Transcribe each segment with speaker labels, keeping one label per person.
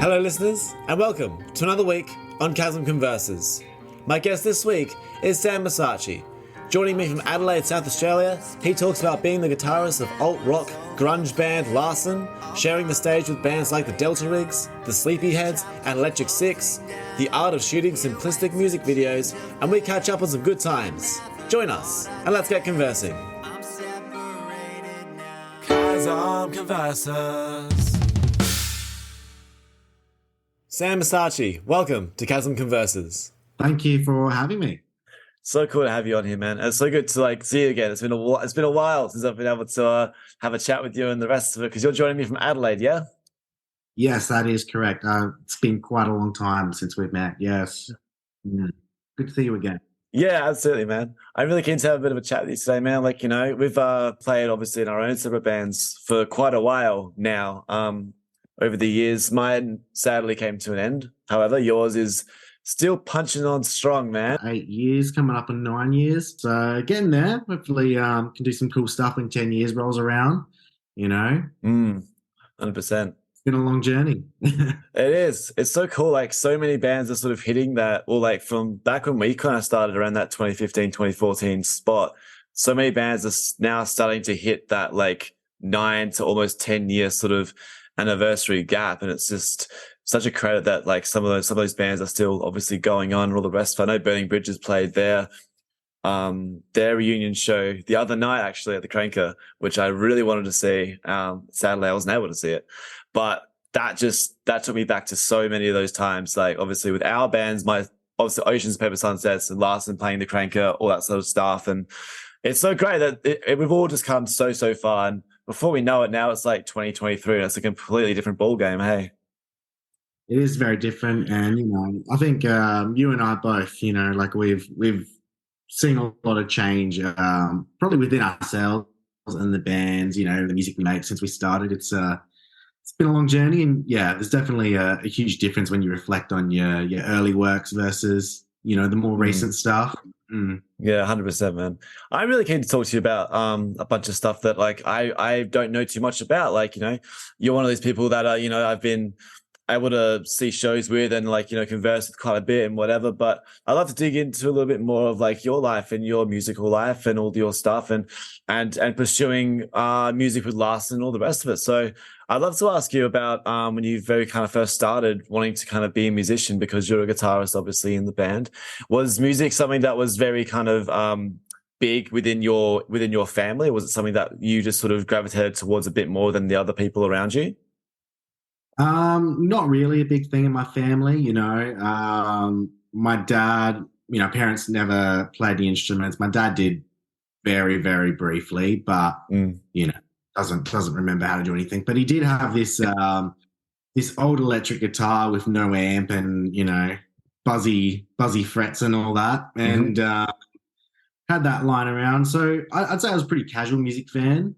Speaker 1: Hello listeners, and welcome to another week on Chasm Converses. My guest this week is Sam Massacci. Joining me from Adelaide, South Australia, he talks about being the guitarist of Alt-Rock Grunge band Larsen, sharing the stage with bands like the Delta Rigs, the Sleepyheads, and Electric Six, the art of shooting simplistic music videos, and we catch up on some good times. Join us, and let's get conversing. Chasm Converses. Sam Massacci, welcome to Chasm Converses.
Speaker 2: Thank you for having me.
Speaker 1: So cool to have you on here, man. It's so good to see you again. It's been a while since I've been able to have a chat with you and the rest of it, because you're joining me from Adelaide, yeah?
Speaker 2: Yes, that is correct. It's been quite a long time since we've met. Yes. Good to see you again.
Speaker 1: Yeah, absolutely, man. I'm really keen to have a bit of a chat with you today, man. We've played obviously in our own separate bands for quite a while now. Over the years, mine sadly came to an end. However, yours is still punching on strong, man.
Speaker 2: 8 years, coming up on 9 years. So getting there. Hopefully can do some cool stuff when 10 years rolls around,
Speaker 1: 100%.
Speaker 2: It's been a long journey.
Speaker 1: It is. It's so cool. So many bands are sort of hitting that, or from back when we kind of started around that 2015, 2014 spot, so many bands are now starting to hit that 9 to almost 10 year sort of anniversary gap. And it's just such a credit that some of those bands are still obviously going on and all the rest. I know Burning Bridges played their reunion show the other night actually at the Cranker, which I really wanted to see. Sadly, I wasn't able to see it, but that took me back to so many of those times. Obviously with our bands, obviously Oceans, Paper Sunsets, and Larsen playing the Cranker, all that sort of stuff. And it's so great that we've all just come so far. And before we know it, now it's 2023, and it's a completely different ball game. Hey.
Speaker 2: It is very different, and I think you and I both, we've seen a lot of change, probably within ourselves and the bands, the music we make since we started. It's been a long journey, and there's definitely a huge difference when you reflect on your early works versus the more recent stuff.
Speaker 1: Yeah, 100%, man. I'm really keen to talk to you about a bunch of stuff that I don't know too much about. You're one of these people that I've been able to see shows with and converse with quite a bit and whatever, but I'd love to dig into a little bit more of your life and your musical life and all your stuff and pursuing music with Larsen and all the rest of it. So I'd love to ask you about when you very kind of first started wanting to kind of be a musician, because you're a guitarist obviously in the band. Was music something that was very kind of big within your family, or was it something that you just sort of gravitated towards a bit more than the other people around you?
Speaker 2: Not really a big thing in my family, my dad, parents never played the instruments. My dad did very, very briefly, but, doesn't remember how to do anything. But he did have this old electric guitar with no amp and, buzzy frets and all that. And, had that lying around. So I'd say I was a pretty casual music fan.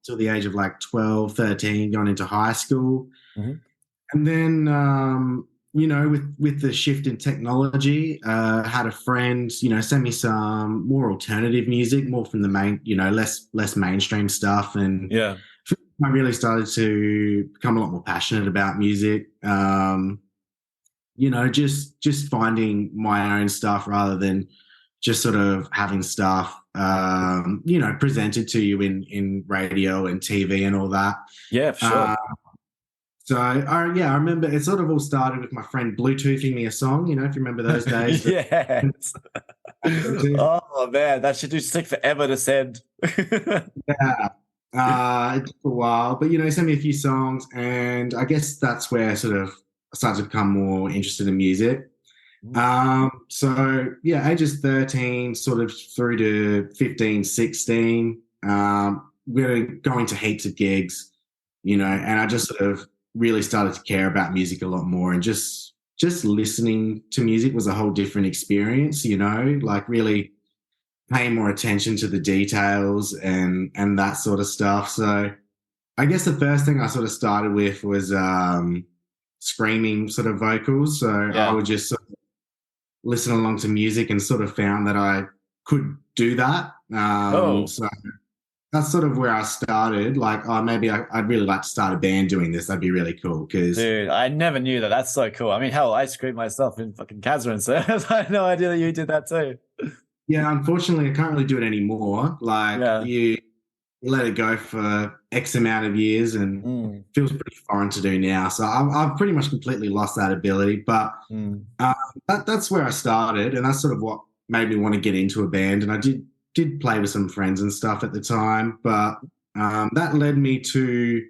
Speaker 2: Till the age of 12, 13, going into high school. And then, with the shift in technology, had a friend, send me some more alternative music, more from the main, less mainstream stuff. And I really started to become a lot more passionate about music. Just finding my own stuff rather than just sort of having stuff, presented to you in radio and TV and all that.
Speaker 1: Yeah, for sure.
Speaker 2: I remember it sort of all started with my friend Bluetoothing me a song, if you remember those days.
Speaker 1: Yes. Oh, man, that should just take forever to send.
Speaker 2: Yeah. It took a while, but, he sent me a few songs, and I guess that's where sort of I started to become more interested in music. Ages 13 sort of through to 15, 16, we're going to heaps of gigs, and I just sort of really started to care about music a lot more, and just listening to music was a whole different experience, really paying more attention to the details and that sort of stuff. So I guess the first thing I sort of started with was screaming sort of vocals. So I would just sort of listen along to music and sort of found that I could do that. So that's sort of where I started. Like, oh, maybe I'd really like to start a band doing this. That'd be really cool. Because
Speaker 1: Dude, I never knew that. That's so cool. I mean, hell, I screwed myself in fucking Kazran, so I had no idea that you did that too.
Speaker 2: yeah, unfortunately, I can't really do it anymore. Like
Speaker 1: Yeah.
Speaker 2: you let it go for X amount of years, and
Speaker 1: Mm,
Speaker 2: feels pretty foreign to do now. So I've pretty much completely lost that ability. But
Speaker 1: mm.
Speaker 2: that's where I started, and that's sort of what made me want to get into a band. And I did play with some friends and stuff at the time, but that led me to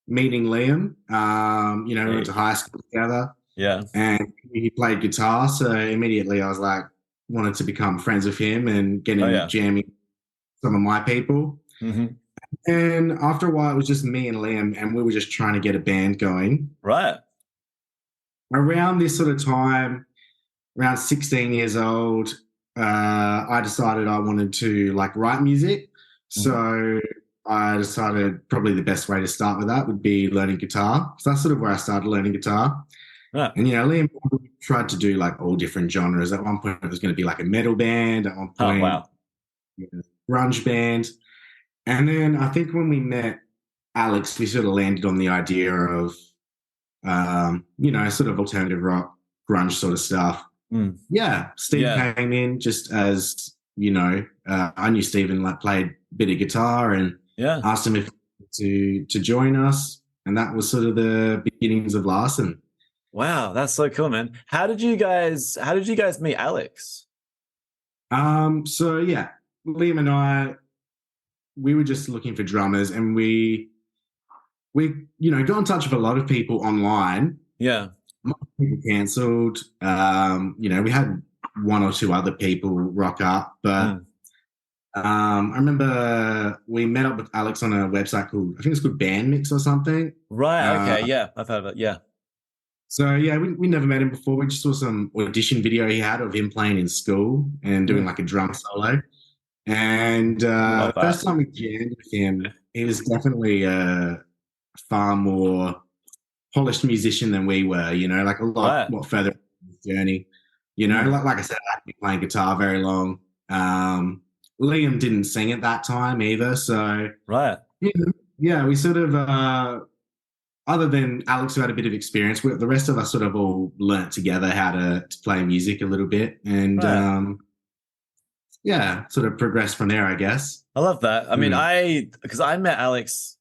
Speaker 2: meeting Liam. We went
Speaker 1: Hey.
Speaker 2: to high school together,
Speaker 1: Yeah.
Speaker 2: and he played guitar. So immediately I was like, wanted to become friends with him and get
Speaker 1: Oh
Speaker 2: in
Speaker 1: yeah.
Speaker 2: jamming with some of my people.
Speaker 1: Hmm.
Speaker 2: And after a while, it was just me and Liam, and we were just trying to get a band going.
Speaker 1: Right.
Speaker 2: Around this sort of time, around 16 years old, I decided I wanted to like write music.
Speaker 1: Mhm.
Speaker 2: So I decided probably the best way to start with that would be learning guitar. So that's sort of where I started learning guitar.
Speaker 1: Right.
Speaker 2: And Liam tried to do like all different genres. At one point, it was going to be like a metal band. At one
Speaker 1: Oh
Speaker 2: point,
Speaker 1: wow.
Speaker 2: grunge band. And then I think when we met Alex, we sort of landed on the idea of, sort of alternative rock, grunge sort of stuff.
Speaker 1: Mm.
Speaker 2: Yeah, Steve
Speaker 1: Yeah.
Speaker 2: came in just as I knew Steven like played a bit of guitar and
Speaker 1: Yeah.
Speaker 2: asked him if to join us, and that was sort of the beginnings of Larsen.
Speaker 1: Wow, that's so cool, man. How did you guys meet Alex?
Speaker 2: So yeah, Liam and I, we were just looking for drummers, and we got in touch with a lot of people online.
Speaker 1: Yeah.
Speaker 2: People cancelled. We had one or two other people rock up, but
Speaker 1: Mm.
Speaker 2: I remember we met up with Alex on a website called, I think it's called Band Mix or something.
Speaker 1: Right.
Speaker 2: Uh,
Speaker 1: Okay. Yeah. I've heard of it. Yeah.
Speaker 2: so yeah, we never met him before. We just saw some audition video he had of him playing in school and doing
Speaker 1: Mm.
Speaker 2: like a drum solo. And
Speaker 1: Love that.
Speaker 2: first time we jammed with him, he was definitely a far more polished musician than we were. Like a
Speaker 1: Right.
Speaker 2: lot further in his journey.
Speaker 1: Mm.
Speaker 2: Like I said, I hadn't been playing guitar very long. Liam didn't sing at that time either, so
Speaker 1: Right.
Speaker 2: yeah, yeah, we sort of, other than Alex, who had a bit of experience, the rest of us sort of all learnt together how to play music a little bit, and
Speaker 1: Right.
Speaker 2: yeah, sort of progressed from there, I guess.
Speaker 1: I love that. I mean,
Speaker 2: Mm.
Speaker 1: because I met Alex,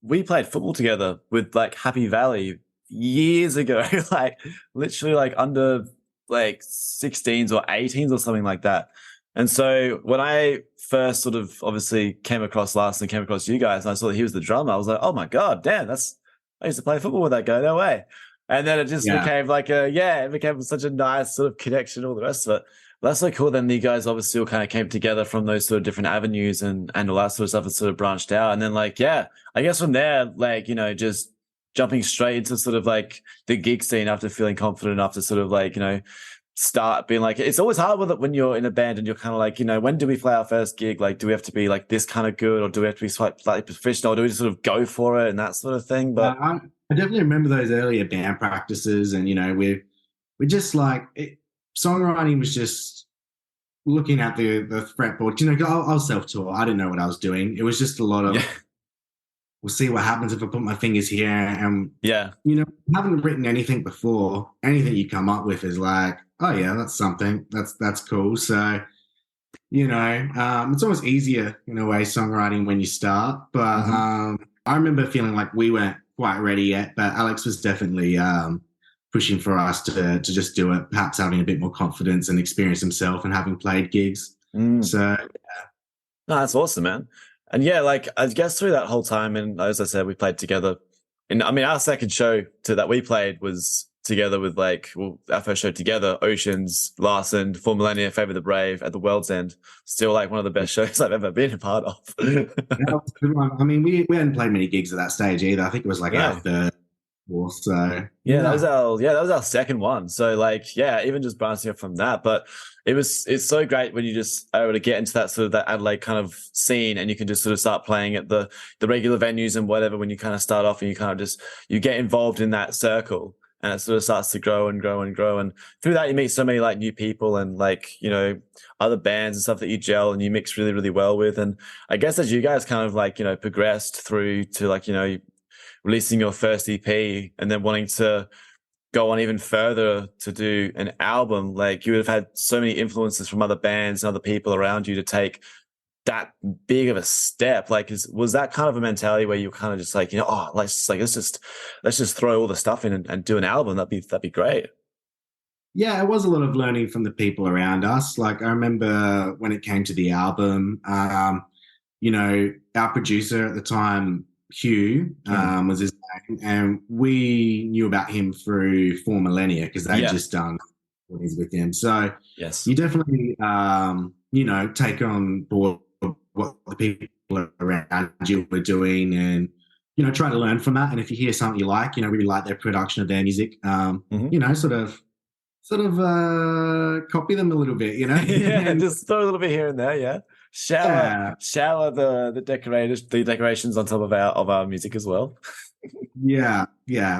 Speaker 1: we played football together with like Happy Valley years ago, like literally like under like 16s or 18s or something like that. And so when I first sort of obviously came across Lars and came across you guys, and I saw that he was the drummer, I was like, oh my God, damn, I used to play football with that guy, no way. And then it just
Speaker 2: Yeah.
Speaker 1: became it became such a nice sort of connection, all the rest of it. That's so cool. Then you guys obviously all kind of came together from those sort of different avenues and all that sort of stuff and sort of branched out. And then I guess from there, just jumping straight into sort of like the gig scene after feeling confident enough to sort of start being like, it's always hard with it when you're in a band and you're kind of like, when do we play our first gig? Like, do we have to be like this kind of good, or do we have to be slightly professional? Or do we just sort of go for it and that sort of thing? But
Speaker 2: I definitely remember those earlier band practices, and we just like songwriting was just looking at the fretboard. I was self-taught. I didn't know what I was doing. It was just a lot of
Speaker 1: yeah,
Speaker 2: we'll see what happens if I put my fingers here. And
Speaker 1: yeah,
Speaker 2: haven't written anything before. Anything you come up with is like, oh yeah, that's something. That's cool. So it's almost easier in a way songwriting when you start. But
Speaker 1: hmm
Speaker 2: I remember feeling like we weren't quite ready yet. But Alex was definitely pushing for us to just do it. Perhaps having a bit more confidence and experience himself and having played gigs.
Speaker 1: mm.
Speaker 2: So
Speaker 1: No, that's awesome, man. And yeah, like I guess through that whole time, and as I said, we played together. And I mean, our second show that we played was together with our first show together, Oceans, Larsen, For Millennia, Favor the Brave at the World's End. Still like one of the best shows I've ever been a part of.
Speaker 2: that was a good one. I mean, we hadn't played many gigs at that stage either. I think it was like our
Speaker 1: No.
Speaker 2: third, fourth. So
Speaker 1: Yeah,
Speaker 2: yeah.
Speaker 1: that was our second one. So even just bouncing up from that. But it's so great when you just are able to get into that sort of that Adelaide kind of scene, and you can just sort of start playing at the regular venues and whatever when you kind of start off, and you kind of just you get involved in that circle. and it sort of starts to grow and grow and grow. And through that, you meet so many like new people and like, other bands and stuff that you gel and you mix really, really well with. And I guess as you guys kind of like, progressed through to like, releasing your first EP and then wanting to go on even further to do an album, like you would have had so many influences from other bands and other people around you to take that big of a step. Like, was that kind of a mentality where you were kind of just like, oh, let's just throw all the stuff in and do an album? That'd be great.
Speaker 2: Yeah, it was a lot of learning from the people around us. Like I remember when it came to the album, our producer at the time, Hugh, was his name, and we knew about him through Four Millennia because they'd just done recordings with him. So
Speaker 1: Yes,
Speaker 2: you definitely, take on board what the people around you were doing and, try to learn from that. And if you hear something you like, really like their production of their music, copy them a little bit,
Speaker 1: yeah, just throw a little bit here and there. Yeah, shower the decorations on top of our music as well.
Speaker 2: Yeah.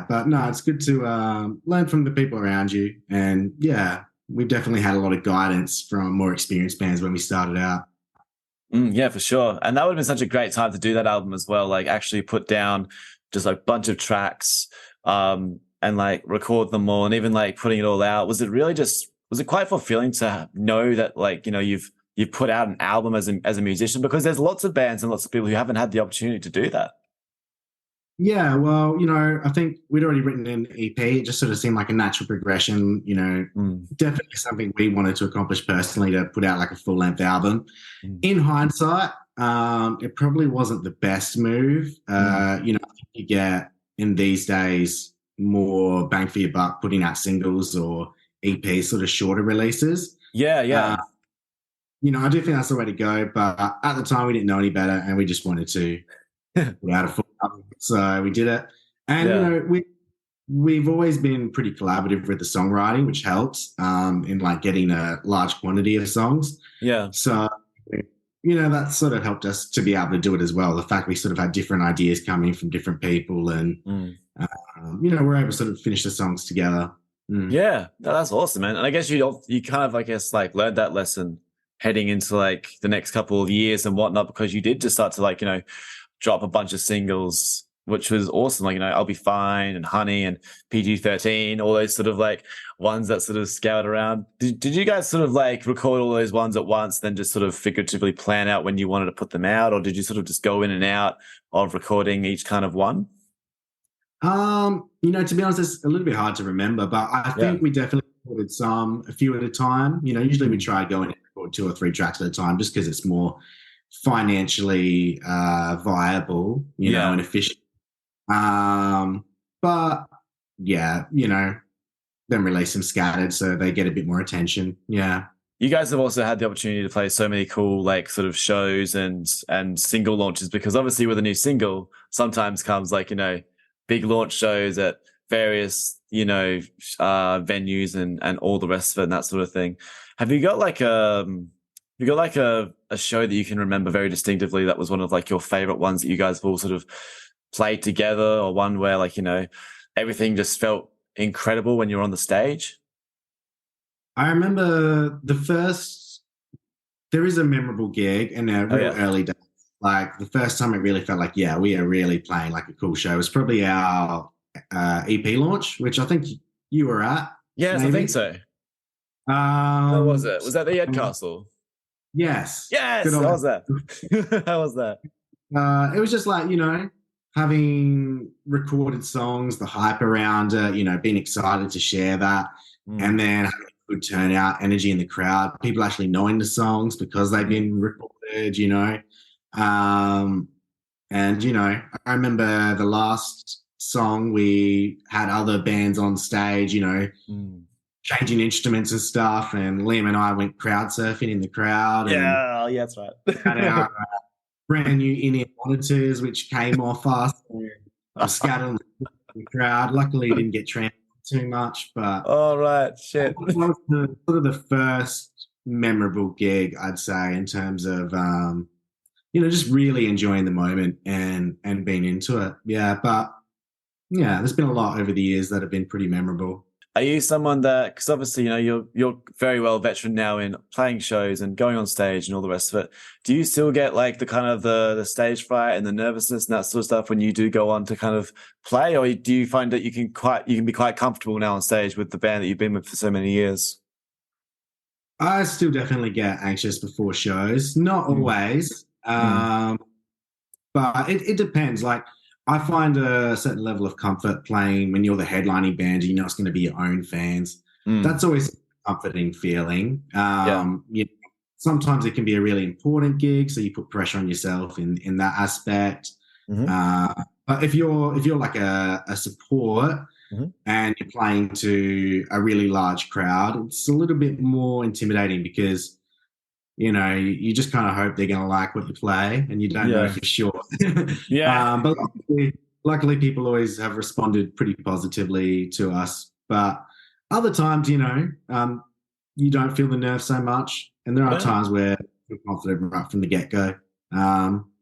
Speaker 2: But no, it's good to learn from the people around you. And yeah, we've definitely had a lot of guidance from more experienced bands when we started out.
Speaker 1: Yeah, for sure. And that would have been such a great time to do that album as well. Like actually put down just a bunch of tracks, and like record them all and even like putting it all out. Was it quite fulfilling to know that like, you've put out an album as a musician? Because there's lots of bands and lots of people who haven't had the opportunity to do that.
Speaker 2: Yeah, well, I think we'd already written an EP. It just sort of seemed like a natural progression, definitely something we wanted to accomplish personally to put out like a full length album. In hindsight, it probably wasn't the best move. I think you get in these days more bang for your buck putting out singles or EPs, sort of shorter releases.
Speaker 1: Yeah.
Speaker 2: I do think that's the way to go, but at the time we didn't know any better and we just wanted to put out a full album. So we did it. And, we've always been pretty collaborative with the songwriting, which helps in like getting a large quantity of songs.
Speaker 1: Yeah.
Speaker 2: So, that sort of helped us to be able to do it as well. The fact we sort of had different ideas coming from different people and, we're able to sort of finish the songs together.
Speaker 1: Yeah, that's awesome, man. And I guess you kind of, I guess, like learned that lesson heading into like the next couple of years and whatnot, because you did just start to like, drop a bunch of singles, which was awesome. Like, I'll Be Fine and Honey and PG-13, all those sort of like ones that sort of scoured around. Did you guys sort of like record all those ones at once, then just sort of figuratively plan out when you wanted to put them out? Or did you sort of just go in and out of recording each kind of one?
Speaker 2: To be honest, it's a little bit hard to remember, but I think we definitely recorded a few at a time. Usually we try going and record 2 or 3 tracks at a time just because it's more financially viable, and efficient. But yeah, then release them scattered so they get a bit more attention. Yeah.
Speaker 1: You guys have also had the opportunity to play so many cool like sort of shows and single launches, because obviously with a new single sometimes comes like, big launch shows at various, venues and all the rest of it and that sort of thing. Have you got like a show that you can remember very distinctively that was one of like your favorite ones that you guys have all sort of played together, or one where like, everything just felt incredible when you were on the stage?
Speaker 2: I remember there is a memorable gig in a real early days. Like the first time it really felt like, yeah, we are really playing like a cool show. It was probably our EP launch, which I think you were at.
Speaker 1: Yes, maybe? I think so. How was it? Was that the Ed Castle?
Speaker 2: Yes.
Speaker 1: Yes. How was that? How was that?
Speaker 2: It was just like, having recorded songs, the hype around it, being excited to share that, and then having a good turnout, energy in the crowd, people actually knowing the songs because they've been recorded, I remember the last song we had other bands on stage, changing instruments and stuff, and Liam and I went crowd surfing in the crowd.
Speaker 1: Yeah, that's right.
Speaker 2: And our brand new in-ear monitors, which came off us, and scattered in the crowd. Luckily, it didn't get trampled too much, but
Speaker 1: all right, shit.
Speaker 2: That was sort of the first memorable gig, I'd say, in terms of just really enjoying the moment and being into it. Yeah, but Yeah, there's been a lot over the years that have been pretty memorable.
Speaker 1: Are you someone that, because obviously, you're very well veteran now in playing shows and going on stage and all the rest of it. Do you still get like the kind of the stage fright and the nervousness and that sort of stuff when you do go on to kind of play, or do you find that you can be quite comfortable now on stage with the band that you've been with for so many years?
Speaker 2: I still definitely get anxious before shows. Not
Speaker 1: Mm.
Speaker 2: always,
Speaker 1: Mm.
Speaker 2: but it depends. Like, I find a certain level of comfort playing when you're the headlining band. You know it's going to be your own fans.
Speaker 1: Mm.
Speaker 2: That's always a comforting feeling.
Speaker 1: Yeah.
Speaker 2: Sometimes it can be a really important gig, so you put pressure on yourself in that aspect.
Speaker 1: Hmm.
Speaker 2: Uh, but if you're like a support
Speaker 1: Hmm.
Speaker 2: and you're playing to a really large crowd, it's a little bit more intimidating because you just kind of hope they're going to like what you play, and you don't know
Speaker 1: Yeah.
Speaker 2: for sure.
Speaker 1: Yeah.
Speaker 2: But luckily, people always have responded pretty positively to us. But other times, you don't feel the nerve so much, and there are
Speaker 1: Yeah.
Speaker 2: times where you're confident right from the get go.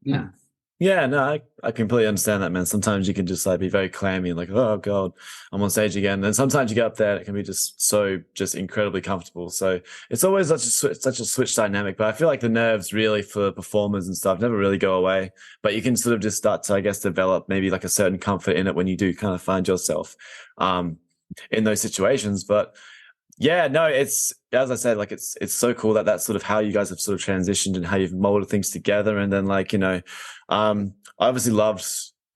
Speaker 2: Yeah.
Speaker 1: Yeah, no, I completely understand that, man. Sometimes you can just like be very clammy and like, oh God, I'm on stage again. And sometimes you get up there and it can be just incredibly comfortable. So it's always such a switch dynamic. But I feel like the nerves really for performers and stuff never really go away. But you can sort of just start to, I guess, develop maybe like a certain comfort in it when you do kind of find yourself um in those situations. But yeah, no, it's as I said, like it's so cool that that's sort of how you guys have sort of transitioned and how you've molded things together. And then like, I obviously loved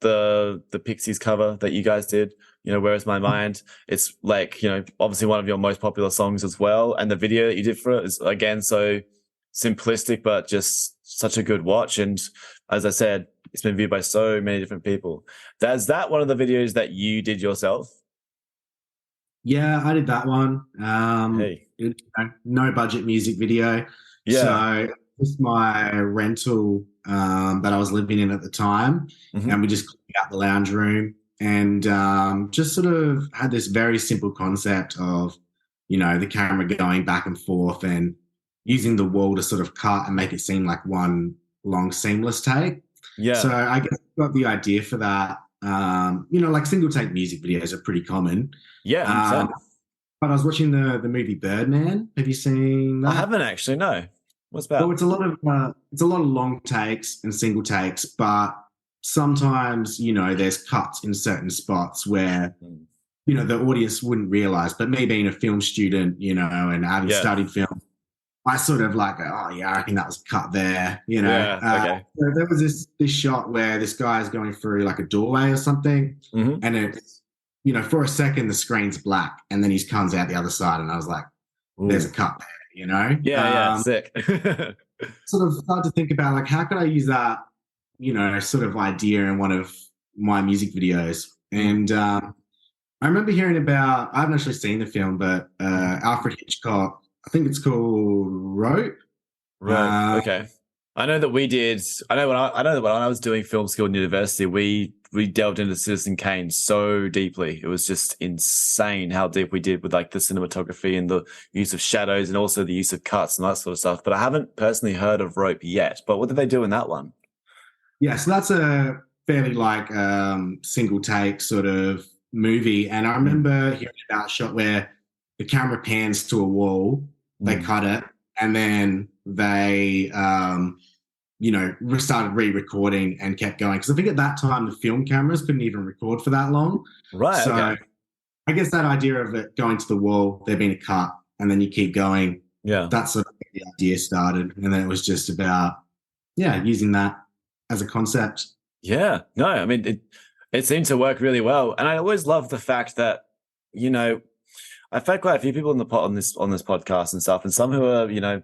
Speaker 1: the Pixies cover that you guys did, Where Is My Mind? It's like, obviously one of your most popular songs as well. And the video that you did for it is again so simplistic, but just such a good watch. And as I said, it's been viewed by so many different people. Is that one of the videos that you did yourself?
Speaker 2: Yeah, I did that one.
Speaker 1: Hey.
Speaker 2: No budget music video.
Speaker 1: Yeah.
Speaker 2: So just my rental that I was living in at the time,
Speaker 1: Hmm.
Speaker 2: and we just cleaned out the lounge room and just sort of had this very simple concept of, the camera going back and forth and using the wall to sort of cut and make it seem like one long seamless take. So
Speaker 1: Yeah.
Speaker 2: I guess I got the idea for that. Like single take music videos are pretty common.
Speaker 1: Yeah,
Speaker 2: Um,
Speaker 1: 100%.
Speaker 2: but I was watching the movie Birdman. Have you seen
Speaker 1: I
Speaker 2: that?
Speaker 1: haven't actually, no. What's
Speaker 2: Well,
Speaker 1: about?
Speaker 2: it's a lot of long takes and single takes, but sometimes there's cuts in certain spots where
Speaker 1: Mm.
Speaker 2: the audience wouldn't realize. But me being a film student, and having
Speaker 1: Yeah.
Speaker 2: studied film, I sort of like, oh yeah, I reckon that was cut there.
Speaker 1: Yeah. Okay.
Speaker 2: So there was this shot where this guy is going through like a doorway or something,
Speaker 1: Hmm.
Speaker 2: and it's for a second the screen's black, and then he comes out the other side, and I was like, there's a
Speaker 1: Ooh.
Speaker 2: cut there.
Speaker 1: Yeah. Yeah. Sick.
Speaker 2: Sort of started to think about like how could I use that sort of idea in one of my music videos,
Speaker 1: Mm.
Speaker 2: and I remember hearing about, I haven't actually seen the film, but Alfred Hitchcock, I think it's called Rope.
Speaker 1: Right.
Speaker 2: Uh,
Speaker 1: Okay. I know that we did. I know that when I was doing film school in university, we delved into Citizen Kane so deeply. It was just insane how deep we did with like the cinematography and the use of shadows and also the use of cuts and that sort of stuff. But I haven't personally heard of Rope yet. But what did they do in that one?
Speaker 2: yeah, so that's a fairly like single take sort of movie. And I
Speaker 1: Mm.
Speaker 2: remember hearing about a shot where the camera pans to a wall, they
Speaker 1: Mm.
Speaker 2: cut it, and then they started re-recording and kept going. Because I think at that time the film cameras couldn't even record for that long.
Speaker 1: Right.
Speaker 2: So
Speaker 1: Okay.
Speaker 2: I guess that idea of it going to the wall, there being a cut, and then you keep going,
Speaker 1: Yeah.
Speaker 2: that's sort of where the idea started. And then it was just about, yeah, using that as a concept.
Speaker 1: Yeah, no, I mean it seemed to work really well, and I always love the fact that you know I've had quite a few people on the pot on this podcast and stuff, and some who are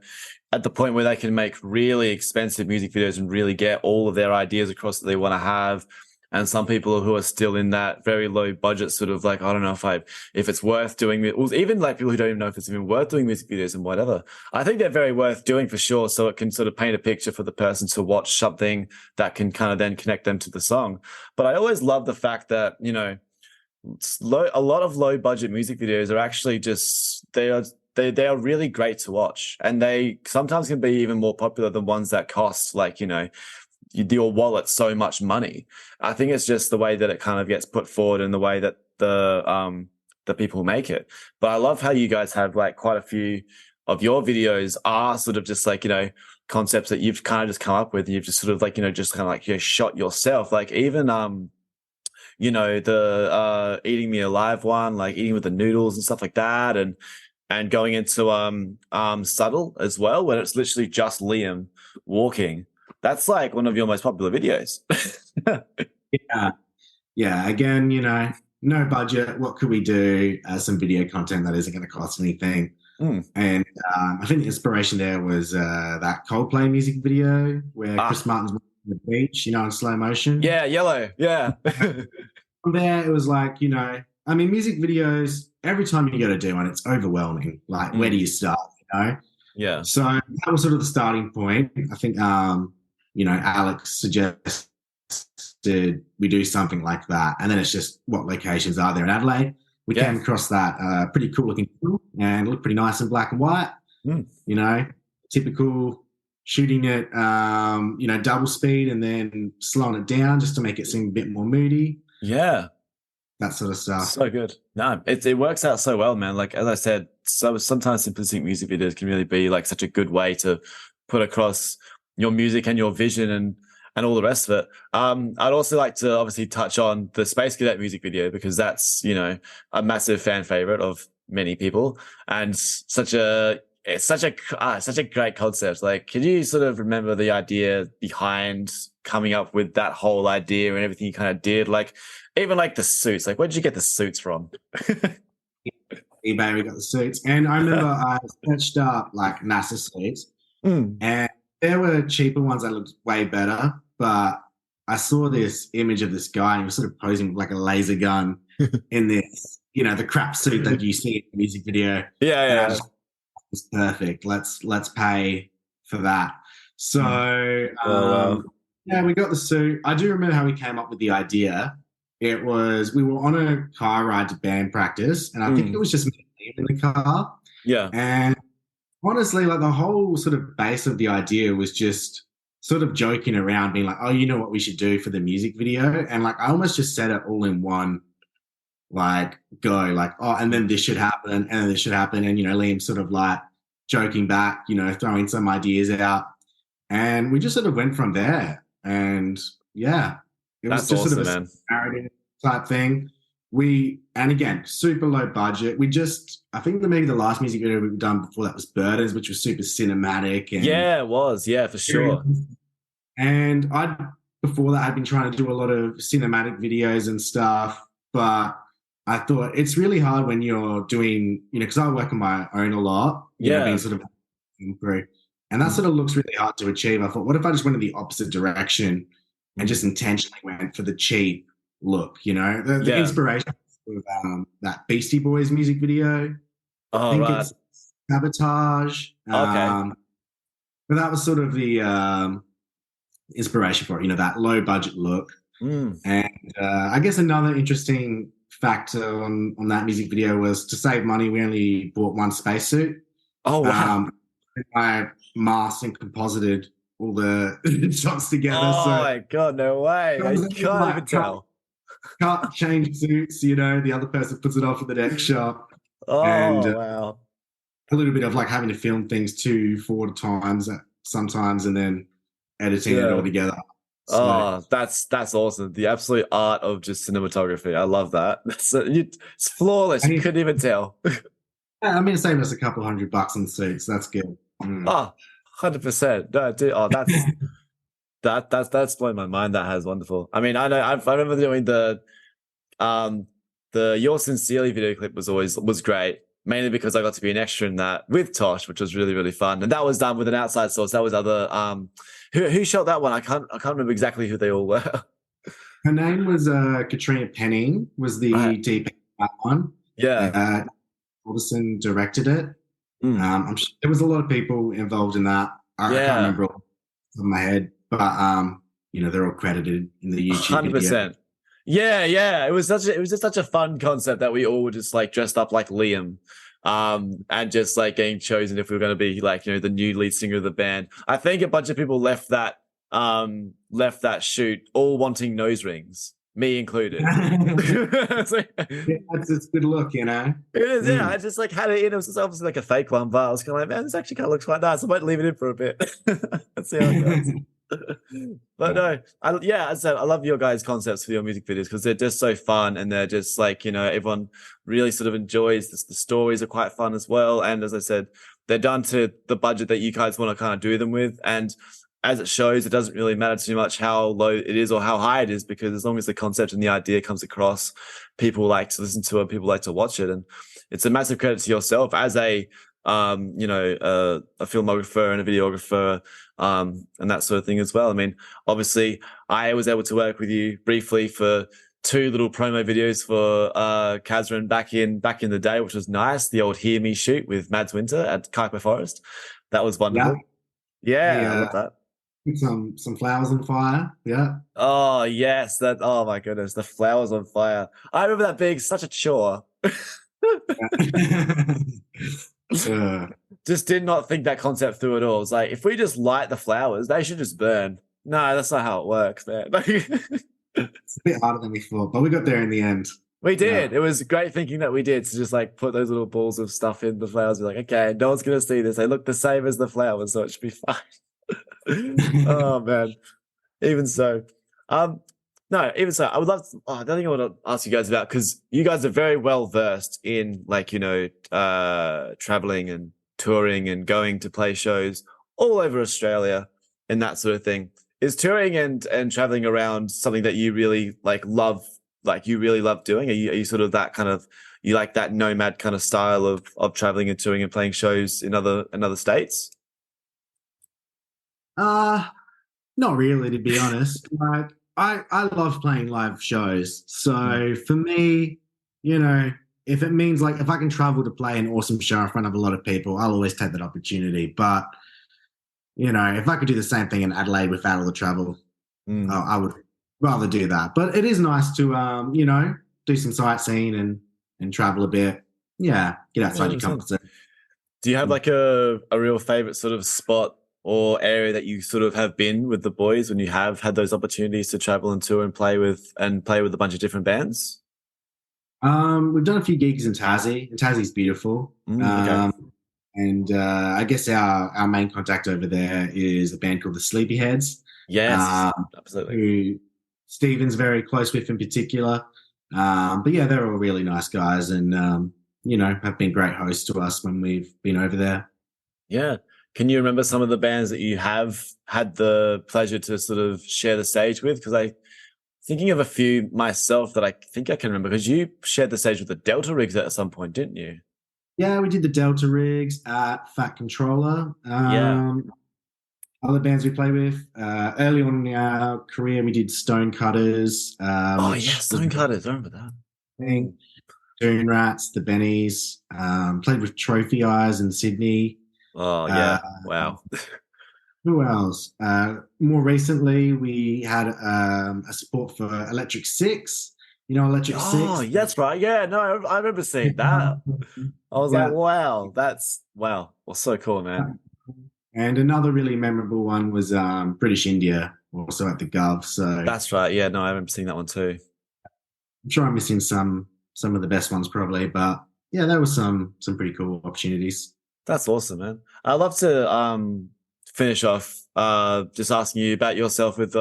Speaker 1: at the point where they can make really expensive music videos and really get all of their ideas across that they want to have, and some people who are still in that very low budget sort of like I don't know if it's worth doing it, or even like people who don't even know if it's even worth doing music videos and whatever. I think they're very worth doing for sure, so it can sort of paint a picture for the person to watch something that can kind of then connect them to the song. But I always love the fact that a lot of low budget music videos are actually just they are really great to watch, and they sometimes can be even more popular than ones that cost like your wallet so much money. I think it's just the way that it kind of gets put forward and the way that the people make it. But I love how you guys have like quite a few of your videos are sort of just like, concepts that you've kind of just come up with. You've just sort of like, just kind of like, shot yourself. Like even, the eating me alive one, like eating with the noodles and stuff like that. And going into subtle as well, when it's literally just Liam walking. That's like one of your most popular videos.
Speaker 2: Yeah. Again, no budget. What could we do? Some video content that isn't going to cost anything. And I think the inspiration there was that Coldplay music video where Chris Martin's on the beach, in slow motion.
Speaker 1: Yeah, yellow. Yeah.
Speaker 2: From there, it was like, music videos, every time you go to do one, it's overwhelming. Like, where do you start,
Speaker 1: Yeah.
Speaker 2: So that was sort of the starting point. I think, Alex suggested we do something like that. And then it's just what locations are there in Adelaide. We came across that pretty cool looking film and looked pretty nice in black and white. Typical shooting it, double speed and then slowing it down just to make it seem a bit more moody.
Speaker 1: Yeah.
Speaker 2: That sort of stuff.
Speaker 1: So good. No, it works out so well, man. Like, as I said, sometimes simplistic music videos can really be like such a good way to put across your music and your vision and all the rest of it. I'd also like to obviously touch on the Space Cadet music video because that's, a massive fan favorite of many people and such a great concept. Like, can you sort of remember the idea behind coming up with that whole idea and everything you kind of did? Like, even like the suits, like, where did you get the suits from?
Speaker 2: eBay, we got the suits. And I remember I searched up like NASA suits and there were cheaper ones that looked way better, but I saw this image of this guy and he was sort of posing with like a laser gun in this, the crap suit that you see in the music video.
Speaker 1: Yeah.
Speaker 2: It's perfect. Let's pay for that. So we got the suit. I do remember how we came up with the idea. It was we were on a car ride to band practice, and I think it was just me in the car.
Speaker 1: Yeah.
Speaker 2: And honestly, like the whole sort of base of the idea was just sort of joking around, being like, "Oh, you know what we should do for the music video?" And like I almost just said it all in one. Like go like, oh, and then this should happen and then this should happen. And, Liam sort of like joking back, throwing some ideas out. And we just sort of went from there. And it was just
Speaker 1: awesome,
Speaker 2: sort of a narrative type thing. And again, super low budget. I think maybe the last music video we've done before that was Burdens, which was super cinematic. And
Speaker 1: yeah, it was. Yeah, for sure.
Speaker 2: And before that, I'd been trying to do a lot of cinematic videos and stuff, but I thought it's really hard when you're doing, because I work on my own a lot, being sort of through, and that sort of looks really hard to achieve. I thought, what if I just went in the opposite direction and just intentionally went for the cheap look, the inspiration of that Beastie Boys music video. I think it's Sabotage.
Speaker 1: Okay.
Speaker 2: But that was sort of the inspiration for it, that low budget look. And I guess another interesting factor on that music video was to save money, we only bought one spacesuit.
Speaker 1: Oh, wow.
Speaker 2: I masked and composited all the shots together.
Speaker 1: Oh, my God, no way. I can't even tell.
Speaker 2: Cut, change suits, the other person puts it off at the next shot.
Speaker 1: Oh,
Speaker 2: and,
Speaker 1: wow.
Speaker 2: A little bit of like having to film things 2-4 times sometimes and then editing it all together.
Speaker 1: So, that's awesome. The absolute art of just cinematography. I love that. It's flawless. You couldn't even tell.
Speaker 2: It saved us a couple $100 on suits. That's good.
Speaker 1: Oh, 100%. No, dude, that's blown my mind. That has wonderful. I mean, I know I remember doing the Your Sincerely video clip was great. Mainly because I got to be an extra in that with Tosh, which was really, really fun. And that was done with an outside source. That was other who shot that one? I can't remember exactly who they all were.
Speaker 2: Her name was Katrina Penning, was the DP that one.
Speaker 1: Yeah.
Speaker 2: Alderson directed it. I'm sure there was a lot of people involved in that. I can't remember off the top of my head, but they're all credited in the YouTube 100%. Video.
Speaker 1: Yeah. It was just such a fun concept that we all were just like dressed up like Liam, and just like getting chosen if we were going to be like, the new lead singer of the band. I think a bunch of people left that left that shoot all wanting nose rings, me included. So,
Speaker 2: Yeah, it's a good look, you know.
Speaker 1: it is, yeah. I just like had it in. It was just obviously like a fake one, but I was kind of like, man, this actually kind of looks quite nice. I might leave it in for a bit. Let's see how it goes. But no, yeah, as I said, I love your guys' concepts for your music videos because they're just so fun and they're just like, everyone really sort of enjoys this. The stories are quite fun as well. And as I said, they're done to the budget that you guys want to kind of do them with. And as it shows, it doesn't really matter too much how low it is or how high it is, because as long as the concept and the idea comes across, people like to listen to it, people like to watch it. And it's a massive credit to yourself as a filmographer and a videographer, and that sort of thing as well. I mean, obviously, I was able to work with you briefly for 2 little promo videos for Kazran back in the day, which was nice. The old Hear Me shoot with Mads Winter at Kuiper Forest. That was wonderful. Yeah, I love that.
Speaker 2: Some flowers on fire. Yeah.
Speaker 1: Oh yes, oh my goodness, the flowers on fire. I remember that being such a chore. Just did not think that concept through at all. It's like, if we just light the flowers, they should just burn. No, that's not how it works, man.
Speaker 2: It's a bit harder than we thought, but we got there in the end.
Speaker 1: We did. Yeah. It was great thinking that we did to just like put those little balls of stuff in the flowers. We're like, okay, no one's gonna see this. They look the same as the flowers, so it should be fine. Oh man. Even so. No, even so, I would love to, I don't think I want to ask you guys about, because you guys are very well versed in like, traveling and touring and going to play shows all over Australia and that sort of thing. Is touring and traveling around something that you really love doing? Are you sort of that kind of, you like that nomad kind of style of traveling and touring and playing shows in other states?
Speaker 2: Not really, to be honest. Like, I love playing live shows. So for me, if it means if I can travel to play an awesome show in front of a lot of people, I'll always take that opportunity. But, if I could do the same thing in Adelaide without all the travel, I would rather do that. But it is nice to, do some sightseeing and travel a bit. Yeah, get outside your comfort zone.
Speaker 1: Do you have a real favorite sort of spot or area that you sort of have been with the boys when you have had those opportunities to travel and tour and play with a bunch of different bands?
Speaker 2: We've done a few gigs in Tassie, and Tassie's beautiful.
Speaker 1: Okay.
Speaker 2: And I guess our main contact over there is a band called the Sleepyheads.
Speaker 1: Yes, absolutely.
Speaker 2: Who Stephen's very close with in particular. But yeah, they're all really nice guys and, have been great hosts to us when we've been over there.
Speaker 1: Yeah. Can you remember some of the bands that you have had the pleasure to sort of share the stage with? Because I'm thinking of a few myself that I think I can remember, because you shared the stage with the Delta Rigs at some point, didn't you?
Speaker 2: Yeah, we did the Delta Rigs at Fat Controller. Other bands we play with. Early on in our career, we did Stonecutters.
Speaker 1: Stonecutters. I remember that.
Speaker 2: Dune Rats, the Bennies. Played with Trophy Eyes in Sydney.
Speaker 1: Oh, yeah. Wow.
Speaker 2: Who else? More recently, we had a support for Electric Six. Electric Six?
Speaker 1: Oh, that's right. Yeah, no, I remember seeing that. I was like, wow, wow. Well, so cool, man.
Speaker 2: And another really memorable one was British India, also at the Gov. So
Speaker 1: that's right. Yeah, no, I remember seeing that one too.
Speaker 2: I'm sure I'm missing some of the best ones probably, but yeah, there was some pretty cool opportunities.
Speaker 1: That's awesome, man. I'd love to finish off just asking you about yourself with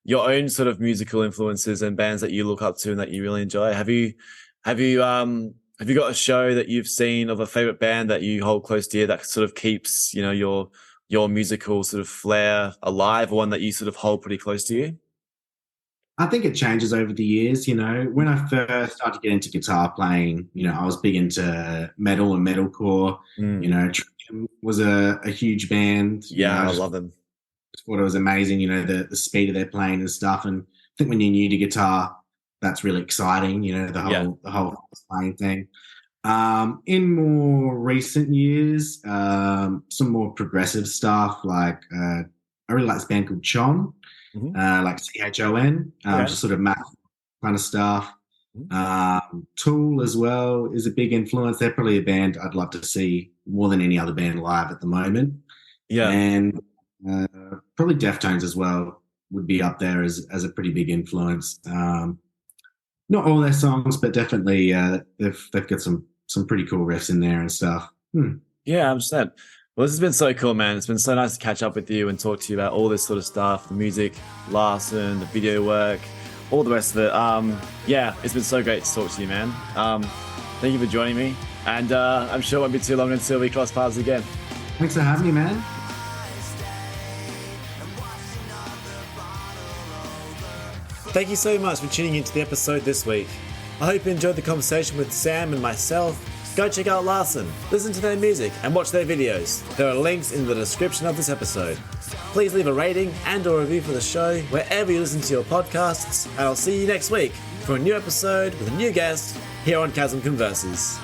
Speaker 1: your own sort of musical influences and bands that you look up to and that you really enjoy. Have you got a show that you've seen of a favorite band that you hold close to you that sort of keeps, your musical sort of flair alive, or one that you sort of hold pretty close to you?
Speaker 2: I think it changes over the years. When I first started to get into guitar playing, I was big into metal and metalcore. Trivium was a huge band.
Speaker 1: Yeah, I love them.
Speaker 2: I thought it was amazing, the speed of their playing and stuff. And I think when you're new to guitar, that's really exciting, the whole playing thing. In more recent years, some more progressive stuff, like I really like this band called Chon. Like CHON, just sort of math kind of stuff. Tool as well is a big influence. They're probably a band I'd love to see more than any other band live at the moment.
Speaker 1: Yeah.
Speaker 2: And Probably Deftones as well would be up there as a pretty big influence. Not all their songs, but definitely they've got some pretty cool riffs in there and stuff.
Speaker 1: Yeah, I'm sad. Well, this has been so cool, man. It's been so nice to catch up with you and talk to you about all this sort of stuff, the music, Larsen, the video work, all the rest of it. Yeah, it's been so great to talk to you, man. Thank you for joining me. And I'm sure it won't be too long until we cross paths again.
Speaker 2: Thanks for having me, man.
Speaker 1: Thank you so much for tuning into the episode this week. I hope you enjoyed the conversation with Sam and myself. Go check out Larsen, listen to their music, and watch their videos. There are links in the description of this episode. Please leave a rating and or review for the show wherever you listen to your podcasts, and I'll see you next week for a new episode with a new guest here on Chasm Converses.